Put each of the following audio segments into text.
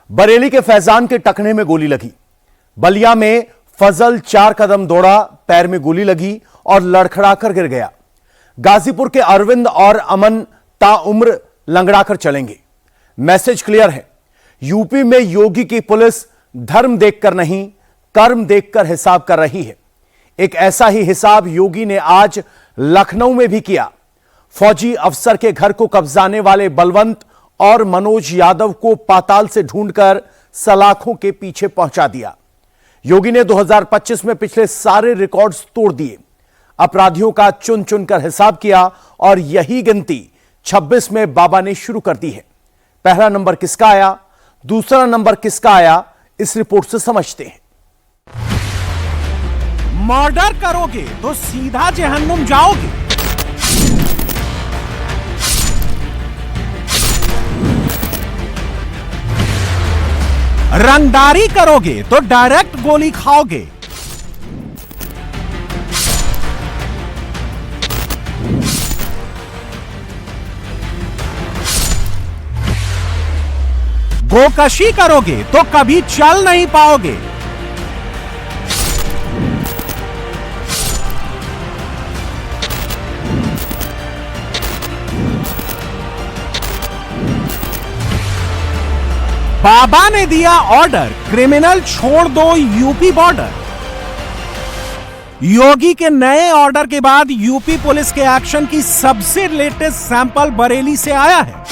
बरेली के फैजान के टखने में गोली लगी। बलिया में फजल 4 कदम दौड़ा, पैर में गोली लगी और लड़खड़ाकर गिर गया। गाजीपुर के अरविंद और अमन ताउम्र लंगड़ाकर चलेंगे। मैसेज क्लियर है, यूपी में योगी की पुलिस धर्म देखकर नहीं, कर्म देखकर हिसाब कर रही है। एक ऐसा ही हिसाब योगी ने आज लखनऊ में भी किया। फौजी अफसर के घर को कब्जाने वाले बलवंत और मनोज यादव को पाताल से ढूंढकर सलाखों के पीछे पहुंचा दिया। योगी ने 2025 में पिछले सारे रिकॉर्ड्स तोड़ दिए, अपराधियों का चुन चुनकर हिसाब किया और यही गिनती 26 में बाबा ने शुरू कर दी है। पहला नंबर किसका आया, दूसरा नंबर किसका आया, इस रिपोर्ट से समझते हैं। मर्डर करोगे तो सीधा जहन्नुम जाओगे। रंगदारी करोगे तो डायरेक्ट गोली खाओगे। गोकशी करोगे तो कभी चल नहीं पाओगे। बाबा ने दिया ऑर्डर, क्रिमिनल छोड़ दो यूपी बॉर्डर। योगी के नए ऑर्डर के बाद यूपी पुलिस के एक्शन की सबसे लेटेस्ट सैंपल बरेली से आया है।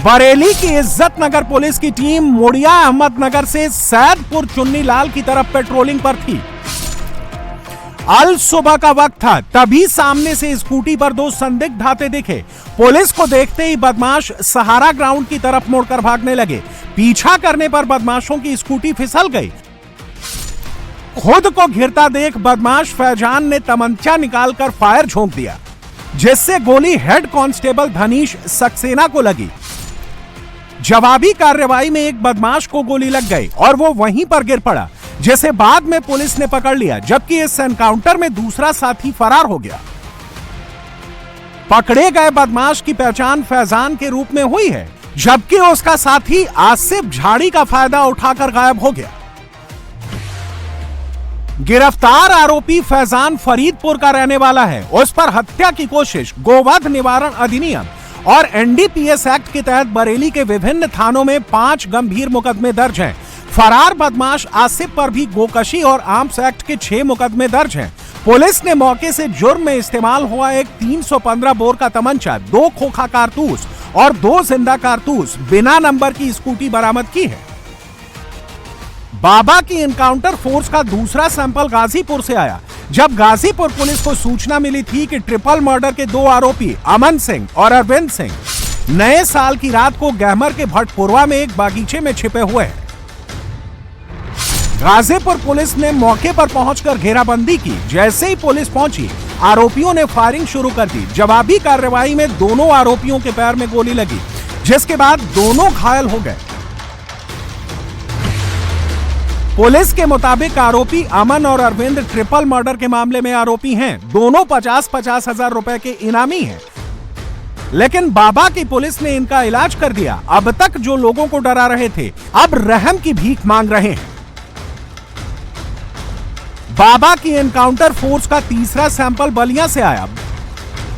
बरेली की इज्जत नगर पुलिस की टीम मुड़िया अहमदनगर से सैदपुर चुन्नीलाल की तरफ पेट्रोलिंग पर थी। अल सुबह का वक्त था, तभी सामने से स्कूटी पर 2 संदिग्ध आते दिखे। पुलिस को देखते ही बदमाश सहारा ग्राउंड की तरफ मुड़कर भागने लगे। पीछा करने पर बदमाशों की स्कूटी फिसल गई। खुद को घिरता देख बदमाश फैजान ने तमंचा निकालकर फायर झोंक दिया, जिससे गोली हेड कांस्टेबल धनीश सक्सेना को लगी। जवाबी कार्रवाई में एक बदमाश को गोली लग गई और वो वहीं पर गिर पड़ा, जिसे बाद में पुलिस ने पकड़ लिया, जबकि इस एनकाउंटर में दूसरा साथी फरार हो गया। पकड़े गए बदमाश की पहचान फैजान के रूप में हुई है, जबकि उसका साथी आसिफ झाड़ी का फायदा उठाकर गायब हो गया। गिरफ्तार आरोपी फैजान फरीदपुर का रहने वाला है। उस पर हत्या की कोशिश, गोवध निवारण अधिनियम और एनडीपीएस एक्ट के तहत बरेली के विभिन्न थानों में 5 गंभीर मुकदमे दर्ज हैं। फरार बदमाश आसिफ पर भी गोकशी और आर्म्स एक्ट के 6 मुकदमे दर्ज हैं। पुलिस ने मौके से जुर्म में इस्तेमाल हुआ एक 315 बोर का तमंचा, 2 खोखा कारतूस और 2 जिंदा कारतूस बिना नंबर की स्कूटी बरामद की है। बाबा की एनकाउंटर फोर्स का दूसरा सैंपल गाजीपुर से आया, जब गाजीपुर पुलिस को सूचना मिली थी कि ट्रिपल मर्डर के 2 आरोपी अमन सिंह और अरविंद सिंह नए साल की रात को गहमर के भटपुरवा में एक बागीचे में छिपे हुए हैं। गाजीपुर पुलिस ने मौके पर पहुंचकर घेराबंदी की। जैसे ही पुलिस पहुंची, आरोपियों ने फायरिंग शुरू कर दी। जवाबी कार्रवाई में दोनों आरोपियों के पैर में गोली लगी, जिसके बाद दोनों घायल हो गए। पुलिस के मुताबिक आरोपी अमन और अरविंद ट्रिपल मर्डर के मामले में आरोपी हैं। दोनों 50-50 हजार रुपए के इनामी हैं। लेकिन बाबा की पुलिस ने इनका इलाज कर दिया। अब तक जो लोगों को डरा रहे थे, अब रहम की भीख मांग रहे हैं। बाबा की एनकाउंटर फोर्स का तीसरा सैंपल बलिया से आया।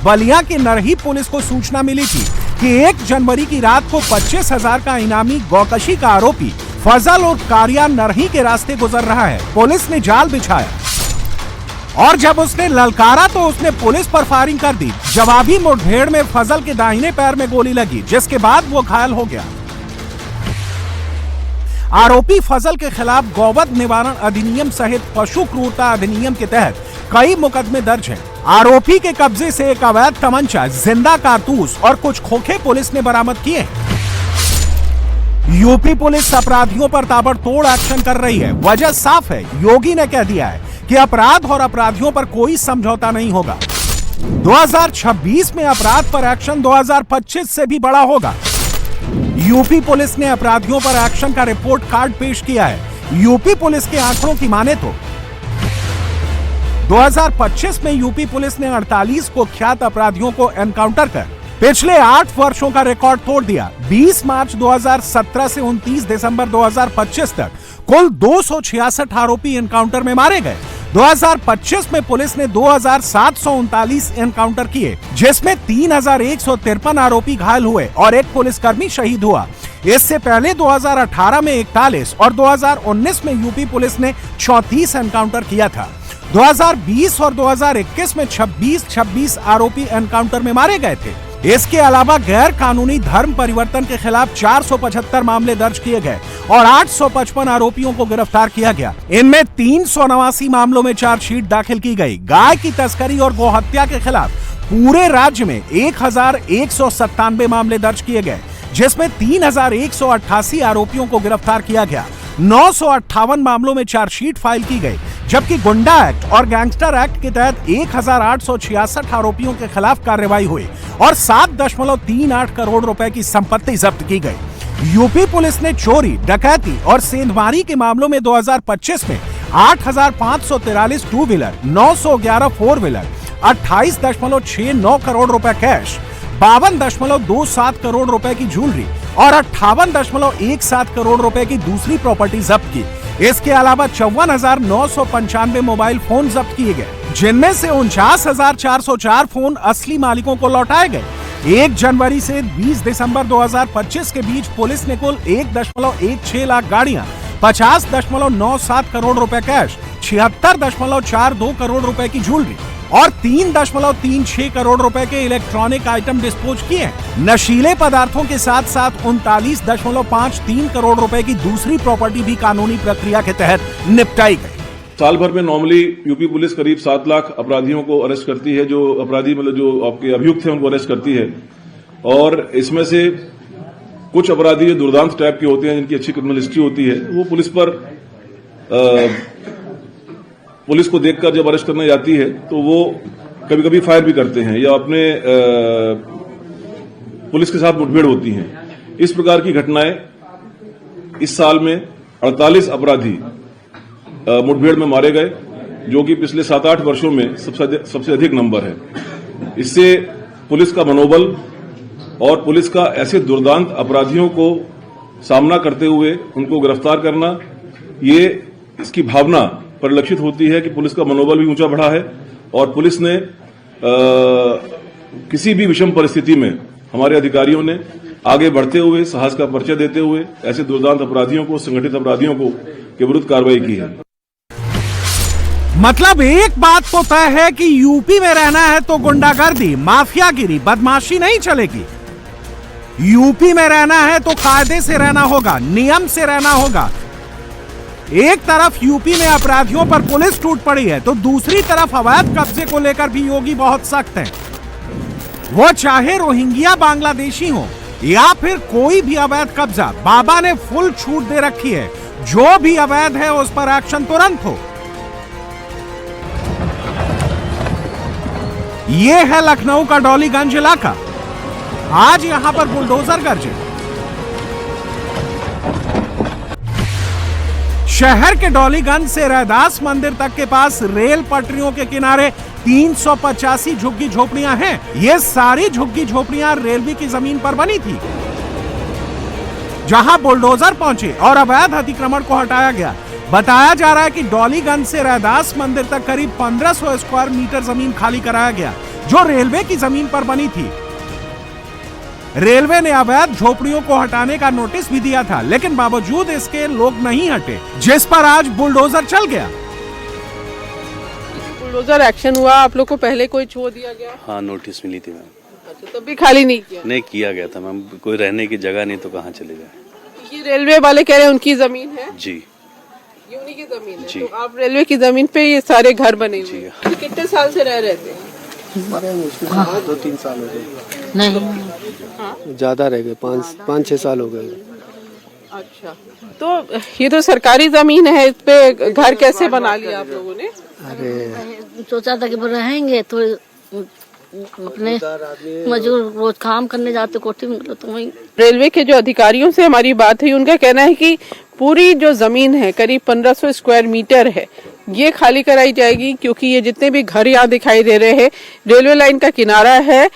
बलिया की नरही पुलिस को सूचना मिली थी कि 1 जनवरी की रात को 25,000 का इनामी गोकशी का आरोपी फजल और कारिया नरही के रास्ते गुजर रहा है। पुलिस ने जाल बिछाया और जब उसने ललकारा तो उसने पुलिस पर फायरिंग कर दी। जवाबी मुठभेड़ में फजल के दाहिने पैर में गोली लगी, जिसके बाद वो घायल हो गया। आरोपी फजल के खिलाफ गोवध निवारण अधिनियम सहित पशु क्रूरता अधिनियम के तहत कई मुकदमे दर्ज हैं। आरोपी के कब्जे से एक अवैध तमंचा, जिंदा कारतूस और कुछ खोखे पुलिस ने बरामद किए हैं। यूपी पुलिस अपराधियों पर ताबड़तोड़ एक्शन कर रही है। वजह साफ है, योगी ने कह दिया है कि अपराध और अपराधियों पर कोई समझौता नहीं होगा। 2026 में अपराध पर एक्शन 2025 से भी बड़ा होगा। यूपी पुलिस ने अपराधियों पर एक्शन का रिपोर्ट कार्ड पेश किया है। यूपी पुलिस के आंकड़ों की माने तो 2025 में यूपी पुलिस ने 48 कुख्यात अपराधियों को एनकाउंटर कर पिछले 8 वर्षों का रिकॉर्ड तोड़ दिया। 20 मार्च 2017 से 29 दिसंबर 2025 तक कुल 266 आरोपी एनकाउंटर में मारे गए। 2025 में पुलिस ने 2739 एनकाउंटर किए, जिसमें 3153 आरोपी घायल हुए और एक पुलिसकर्मी शहीद हुआ। इससे पहले 2018 में 41 और 2019 में यूपी पुलिस ने 34 एनकाउंटर किया था। 2020 और 2021 में 26 आरोपी एनकाउंटर में मारे गए थे। इसके अलावा गैर कानूनी धर्म परिवर्तन के खिलाफ 475 मामले दर्ज किए गए और 855 आरोपियों को गिरफ्तार किया गया। इनमें 389 मामलों में चार्जशीट दाखिल की गई। गाय की तस्करी और गोहत्या के खिलाफ पूरे राज्य में 1197 मामले दर्ज किए गए, जिसमें 3188 आरोपियों को गिरफ्तार किया गया। 958 मामलों में चार्जशीट फाइल की गई, जबकि गुंडा एक्ट और गैंगस्टर एक्ट के तहत 1866 आरोपियों के खिलाफ कार्रवाई हुई और 7.38 करोड़ रुपए की संपत्ति जब्त की गई। यूपी पुलिस ने चोरी, डकैती और सेंधमारी के मामलों में 2025 में 8543 two wheeler, 911 four wheeler, 28.69 crore रुपए कैश, 52.27 करोड़ रुपए की ज्वेलरी और 58.17 करोड़ रुपए की दूसरी प्रॉपर्टी जब्त की। इसके अलावा 54,995 मोबाइल फोन जब्त किए गए, जिनमें से 49,404 फोन असली मालिकों को लौटाए गए। 1 जनवरी से 20 दिसंबर 2025 के बीच पुलिस ने कुल 1.16 लाख गाड़ियां, 50.97 करोड़ रुपए कैश, 76.42 करोड़ रुपए की ज्वेलरी और 3.36 करोड़ रुपए के इलेक्ट्रॉनिक आइटम डिस्पोज किए। नशीले पदार्थों के साथ साथ 39.53 करोड़ रुपए की दूसरी प्रॉपर्टी भी कानूनी प्रक्रिया के तहत निपटाई गई। साल भर में नॉर्मली यूपी पुलिस करीब 7 लाख अपराधियों को अरेस्ट करती है, जो अपराधी मतलब जो आपके अभियुक्त हैं उनको अरेस्ट करती है। और इसमें से कुछ अपराधी दुर्दांत टाइप के होते हैं, जिनकी अच्छी क्रिमिनल हिस्ट्री होती है, वो पुलिस को देखकर जब अरेस्ट करने जाती है तो वो कभी कभी फायर भी करते हैं या अपने पुलिस के साथ मुठभेड़ होती हैं। इस प्रकार की घटनाएं इस साल में 48 अपराधी मुठभेड़ में मारे गए, जो कि पिछले 7-8 वर्षों में सबसे अधिक नंबर है। इससे पुलिस का मनोबल और पुलिस का ऐसे दुर्दांत अपराधियों को सामना करते हुए उनको गिरफ्तार करना, ये इसकी भावना परिलक्षित होती है कि पुलिस का मनोबल भी ऊंचा बढ़ा है और पुलिस ने किसी भी विषम परिस्थिति में हमारे अधिकारियों ने आगे बढ़ते हुए साहस का परिचय देते हुए ऐसे दुर्दांत अपराधियों को, संगठित अपराधियों को के विरुद्ध कार्रवाई की है। मतलब एक बात तो तय है कि यूपी में रहना है तो गुंडागर्दी, माफियागिरी, बदमाशी नहीं चलेगी। यूपी में रहना है तो कायदे से रहना होगा, नियम से रहना होगा। एक तरफ यूपी में अपराधियों पर पुलिस टूट पड़ी है तो दूसरी तरफ अवैध कब्जे को लेकर भी योगी बहुत सख्त हैं। वो चाहे रोहिंग्या बांग्लादेशी हो या फिर कोई भी अवैध कब्जा, बाबा ने फुल छूट दे रखी है। जो भी अवैध है उस पर एक्शन तुरंत हो। ये है लखनऊ का डॉलीगंज इलाका। आज यहां पर बुलडोजर गरजे। शहर के डॉलीगंज से रैदास मंदिर तक के पास रेल पटरियों के किनारे 385 झुग्गी झोपड़ियां हैं। ये सारी झुग्गी झोपड़ियां रेलवे की जमीन पर बनी थी, जहां बुलडोजर पहुंचे और अवैध अतिक्रमण को हटाया गया। बताया जा रहा है कि डॉलीगंज से रैदास मंदिर तक करीब 1500 स्क्वायर मीटर जमीन खाली कराया गया, जो रेलवे की जमीन पर बनी थी। रेलवे ने अवैध झोपड़ियों को हटाने का नोटिस भी दिया था, लेकिन बावजूद इसके लोग नहीं हटे, जिस पर आज बुलडोजर चल गया। बुलडोजर एक्शन हुआ, आप लोग को पहले कोई छोड़ दिया गया? हाँ, नोटिस मिली थी मैम। अच्छा, तब भी खाली नहीं किया? नहीं किया गया था मैम, कोई रहने की जगह नहीं तो कहाँ चले जाए। ये रेलवे वाले कह रहे हैं उनकी जमीन है? जी, ये उन्हीं की जमीन है। जी। तो आप रेलवे की जमीन पे ये सारे घर बने हुए जी। हैं। तो कितने साल से रह रहे थे? 2-3 साल हो गए। नहीं, ज्यादा रह गए, 5-6 साल हो गए। अच्छा, तो ये तो सरकारी जमीन है, इस पे घर कैसे बना लिया आप लोगों ने? अरे सोचा था कि रहेंगे तो अपने मजदूर रोज काम करने जाते कोठी में, तो वही। रेलवे के जो अधिकारियों से हमारी बात हुई, उनका कहना है कि पूरी जो जमीन है करीब 1500 स्क्वायर मीटर है, ये खाली कराई जाएगी, क्योंकि ये जितने भी घर यहाँ दिखाई दे रहे हैं रेलवे लाइन का किनारा है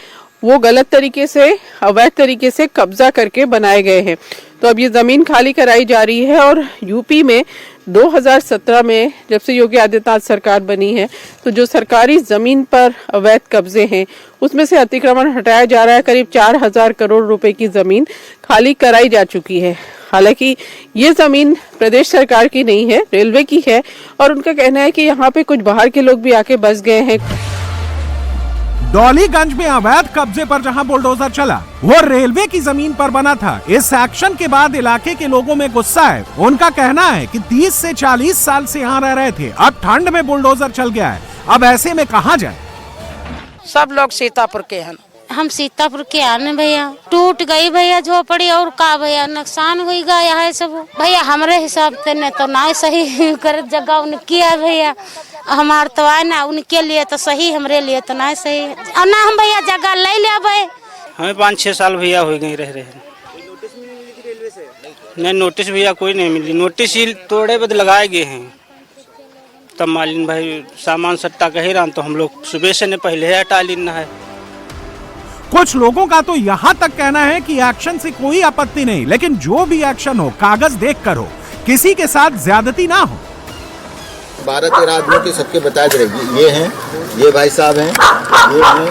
वो गलत तरीके से, अवैध तरीके से कब्जा करके बनाए गए हैं। तो अब ये जमीन खाली कराई जा रही है। और यूपी में 2017 में जब से योगी आदित्यनाथ सरकार बनी है, तो जो सरकारी जमीन पर अवैध कब्जे हैं उसमें से अतिक्रमण हटाया जा रहा है। करीब 4000 करोड़ रुपए की जमीन खाली कराई जा चुकी है। हालांकि ये जमीन प्रदेश सरकार की नहीं है, रेलवे की है। और उनका कहना है कि यहाँ पे कुछ बाहर के लोग भी आके बस गए हैं। डॉलीगंज में अवैध कब्जे पर जहां बुलडोजर चला, वो रेलवे की जमीन पर बना था। इस एक्शन के बाद इलाके के लोगों में गुस्सा है। उनका कहना है कि 30 से 40 साल से यहाँ रह रहे थे, अब ठंड में बुलडोजर चल गया है, अब ऐसे में कहाँ जाए। सब लोग सीतापुर के हैं। हम सीतापुर के आने भैया, टूट गई भैया झोपड़ी और का भैया नुकसान हो गया है सब भैया। हमारे हिसाब से न तो ना सही कर जगह उनकी है भैया, हमार तो है ना, उनके लिए तो सही, हमारे लिए तो ना सही है ना। हम भैया जगह ले ले भाई। हमें 5-6 साल भैया हो गए रह रहे हैं। नहीं नोटिस भैया कोई नहीं मिली, नोटिस ही तोड़े बद लगाए गए हैं। तब मालिन भाई सामान सट्टा कही रहा, तो हम लोग सुबह से ने पहले हटा लेना है। कुछ लोगों का तो यहाँ तक कहना है कि एक्शन से कोई आपत्ति नहीं, लेकिन जो भी एक्शन हो कागज देख कर हो, किसी के साथ ज्यादती ना हो। 12-13 आदमियों के सबके बताया जाएगी। ये हैं, ये भाई साहब हैं, ये हैं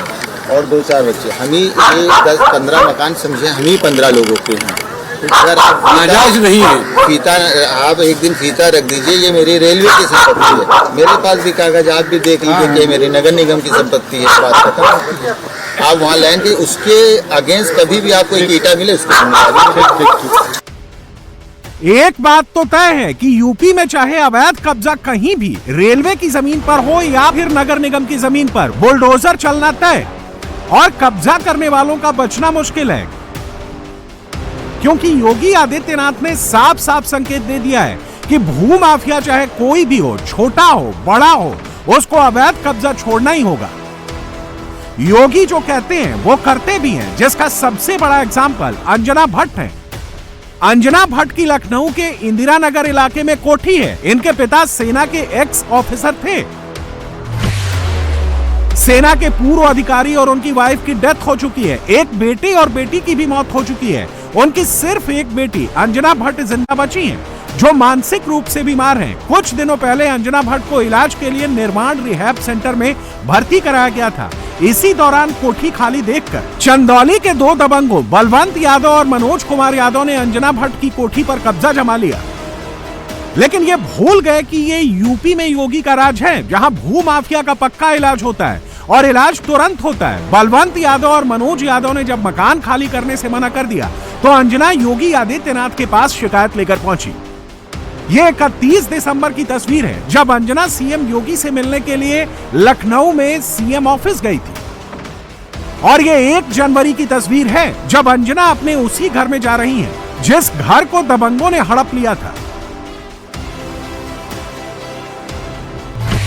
और 2-4 बच्चे। हम ही ये 10-15 मकान समझे, हम ही 15 लोगों के हैं। अगर आप नाजायज नहीं है फीता, आप एक दिन फीता रख दीजिए। ये मेरी रेलवे की संपत्ति है, मेरे पास भी कागज आप भी देख लीजिए कि मेरी नगर निगम की संपत्ति है। इस बात का आप वहाँ लाइन के उसके अगेंस्ट कभी भी आपको एक ईटा मिले उसको। एक बात तो तय है कि यूपी में चाहे अवैध कब्जा कहीं भी रेलवे की जमीन पर हो या फिर नगर निगम की जमीन पर, बुलडोजर चलना तय और कब्जा करने वालों का बचना मुश्किल है। क्योंकि योगी आदित्यनाथ ने साफ साफ संकेत दे दिया है कि भू माफिया चाहे कोई भी हो, छोटा हो बड़ा हो, उसको अवैध कब्जा छोड़ना ही होगा। योगी जो कहते हैं वो करते भी हैं, जिसका सबसे बड़ा एग्जाम्पल अंजना भट्ट है। अंजना भट्ट की लखनऊ के इंदिरा नगर इलाके में कोठी है। इनके पिता सेना के एक्स ऑफिसर थे। सेना के पूर्व अधिकारी और उनकी वाइफ की डेथ हो चुकी है। एक बेटे और बेटी की भी मौत हो चुकी है। उनकी सिर्फ एक बेटी अंजना भट्ट जिंदा बची हैं, जो मानसिक रूप से बीमार हैं। कुछ दिनों पहले अंजना भट्ट को इलाज के लिए निर्माण रिहैब सेंटर में भर्ती कराया गया था। इसी दौरान कोठी खाली देखकर चंदौली के 2 दबंगों बलवंत यादव और मनोज कुमार यादव ने अंजना भट्ट की कोठी पर कब्जा जमा लिया। लेकिन ये भूल गए कि ये यूपी में योगी का राज है, जहां भू माफिया का पक्का इलाज होता है और इलाज तुरंत होता है। बलवंत यादव और मनोज यादव ने जब मकान खाली करने से मना कर दिया, तो अंजना योगी आदित्यनाथ के पास शिकायत लेकर पहुंची। ये 31 दिसंबर की तस्वीर है, जब अंजना सीएम योगी से मिलने के लिए लखनऊ में सीएम ऑफिस गई थी। और ये 1 जनवरी की तस्वीर है, जब अंजना अपने उसी घर में जा रही हैं, जिस घर को दबंगों ने हड़प लिया था।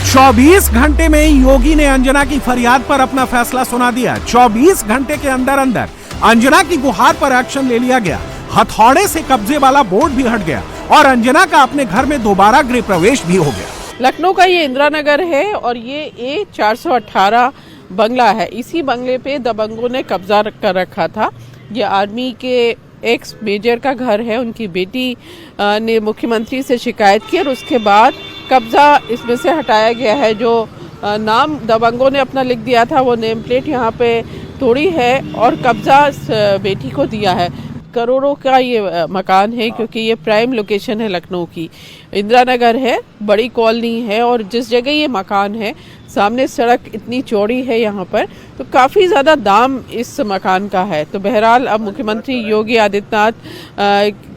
24 घंटे में योगी ने अंजना की फरियाद पर अपना फैसला सुना दिया। 24 घंटे के अंदर अंदर अंजना की गुहार पर एक्शन ले लिया गया। हथौड़े से कब्जे वाला बोर्ड भी हट गया और अंजना का अपने घर में दोबारा गृह प्रवेश भी हो गया। लखनऊ का ये इंदिरा नगर है और ये A418 बंगला है। इसी बंगले पे दबंगों ने कब्जा कर रखा था। ये आर्मी के एक्स मेजर का घर है। उनकी बेटी ने मुख्यमंत्री से शिकायत की और उसके बाद कब्जा इसमें से हटाया गया है। जो नाम दबंगों ने अपना लिख दिया था, वो नेम प्लेट यहाँ पे तोड़ी है और कब्जा इस बेटी को दिया है। करोड़ों का ये मकान है, क्योंकि ये प्राइम लोकेशन है लखनऊ की। इंदिरा नगर है, बड़ी कॉलोनी है और जिस जगह ये मकान है सामने सड़क इतनी चौड़ी है यहाँ पर, तो काफ़ी ज़्यादा दाम इस मकान का है। तो बहरहाल अब मुख्यमंत्री योगी आदित्यनाथ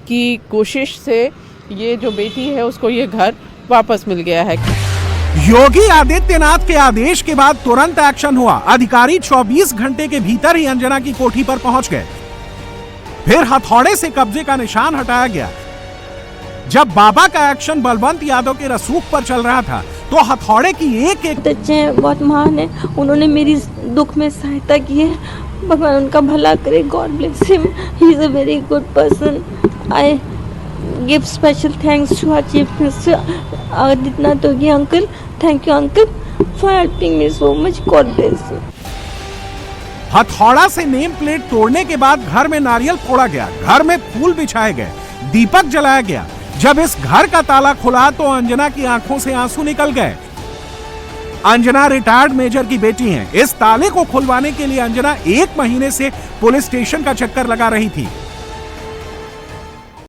की कोशिश से ये जो बेटी है उसको ये घर वापस मिल गया है। योगी आदित्यनाथ के आदेश के बाद तुरंत एक्शन हुआ। अधिकारी 24 घंटे के भीतर ही अंजना की कोठी पर पहुंच गए। फिर हथौड़े से कब्जे का निशान हटाया गया। जब बाबा का एक्शन बलवंत यादव के रसूख पर चल रहा था, तो हथौड़े की एक बच्चे हैं, बहुत महान है। उन्होंने मेरी दुख में सहायता की है। भगवान उनका भला करे। God bless him, he is a very good person. I give special thanks to our chief minister Adityanath Yogi uncle. Thank you uncle for helping me so much. God bless you. हथौड़ा से नेम प्लेट तोड़ने के बाद घर में नारियल फोड़ा गया, घर में फूल बिछाए गए, दीपक जलाया गया। जब इस घर का ताला खुला तो अंजना की आंखों से आंसू निकल गए। अंजना रिटायर्ड मेजर की बेटी हैं। इस ताले को खुलवाने के लिए अंजना 1 महीने से पुलिस स्टेशन का चक्कर लगा रही थी।